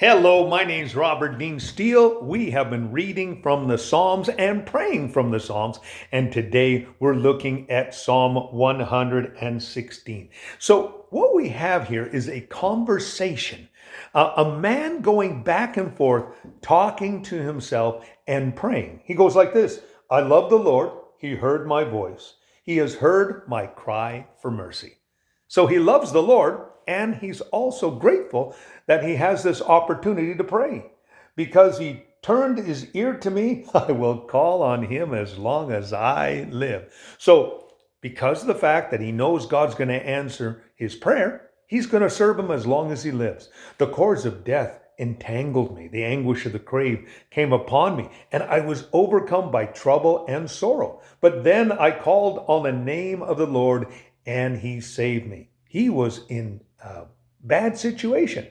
Hello, my name's Robert Dean Steele. We have been reading from the Psalms and praying from the Psalms, and today we're looking at Psalm 116. So, what we have here is a conversation, a man going back and forth, talking to himself and praying. He goes like this: I love the Lord, he heard my voice, he has heard my cry for mercy. So he loves the Lord, and he's also grateful that he has this opportunity to pray. Because he turned his ear to me, I will call on him as long as I live. So, because of the fact that he knows God's going to answer his prayer, he's going to serve him as long as he lives. The cords of death entangled me. The anguish of the grave came upon me, and I was overcome by trouble and sorrow. But then I called on the name of the Lord, and he saved me. He was in a bad situation.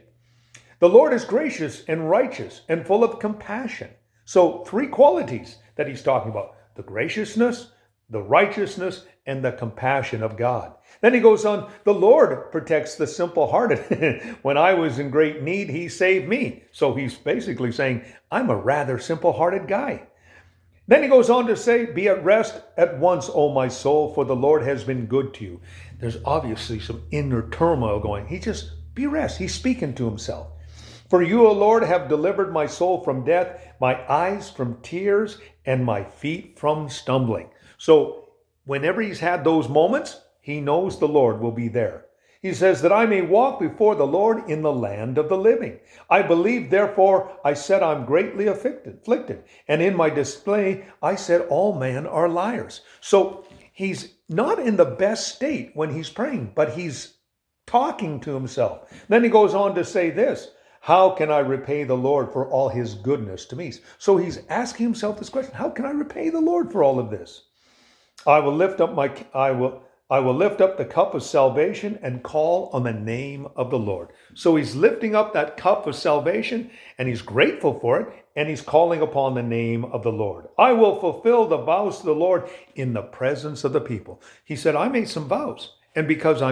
The Lord is gracious and righteous and full of compassion. So, three qualities that he's talking about: the graciousness, the righteousness, and the compassion of God. Then he goes on, the Lord protects the simple hearted. When I was in great need, he saved me. So he's basically saying, I'm a rather simple hearted guy. Then he goes on to say, be at rest at once, O my soul, for the Lord has been good to you. There's obviously some inner turmoil going. He just, be rest. He's speaking to himself. For you, O Lord, have delivered my soul from death, my eyes from tears, and my feet from stumbling. So whenever he's had those moments, he knows the Lord will be there. He says that I may walk before the Lord in the land of the living. I believe, therefore, I said I'm greatly afflicted. And in my display, I said all men are liars. So he's not in the best state when he's praying, but he's talking to himself. Then he goes on to say this: how can I repay the Lord for all his goodness to me? So he's asking himself this question: how can I repay the Lord for all of this? I will lift up the cup of salvation and call on the name of the Lord. So he's lifting up that cup of salvation, and he's grateful for it, and he's calling upon the name of the Lord. I will fulfill the vows of the Lord in the presence of the people. He said, I made some vows. And because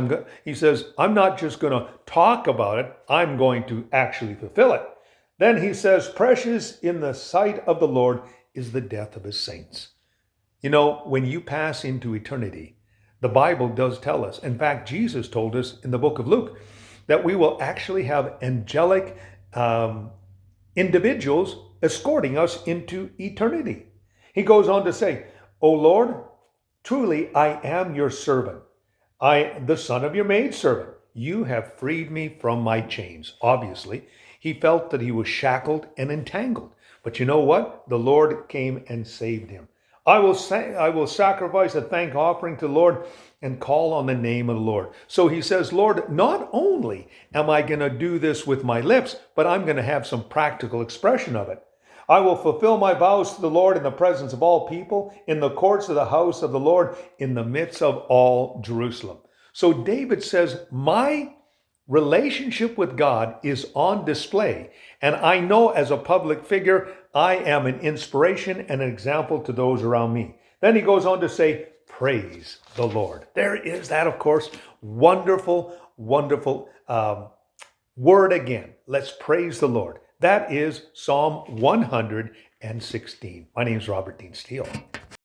he says, I'm not just going to talk about it, I'm going to actually fulfill it. Then he says, precious in the sight of the Lord is the death of his saints. You know, when you pass into eternity, the Bible does tell us, in fact, Jesus told us in the book of Luke, that we will actually have angelic individuals escorting us into eternity. He goes on to say, O Lord, truly I am your servant. The son of your maidservant. You have freed me from my chains. Obviously, he felt that he was shackled and entangled. But you know what? The Lord came and saved him. I will sacrifice a thank offering to the Lord and call on the name of the Lord. So he says, Lord, not only am I going to do this with my lips, but I'm going to have some practical expression of it. I will fulfill my vows to the Lord in the presence of all people, in the courts of the house of the Lord, in the midst of all Jerusalem. So David says, my relationship with God is on display, and I know as a public figure, I am an inspiration and an example to those around me. Then he goes on to say, praise the Lord. There is that, of course, wonderful, wonderful word again. Let's praise the Lord. That is Psalm 116. My name is Robert Dean Steele.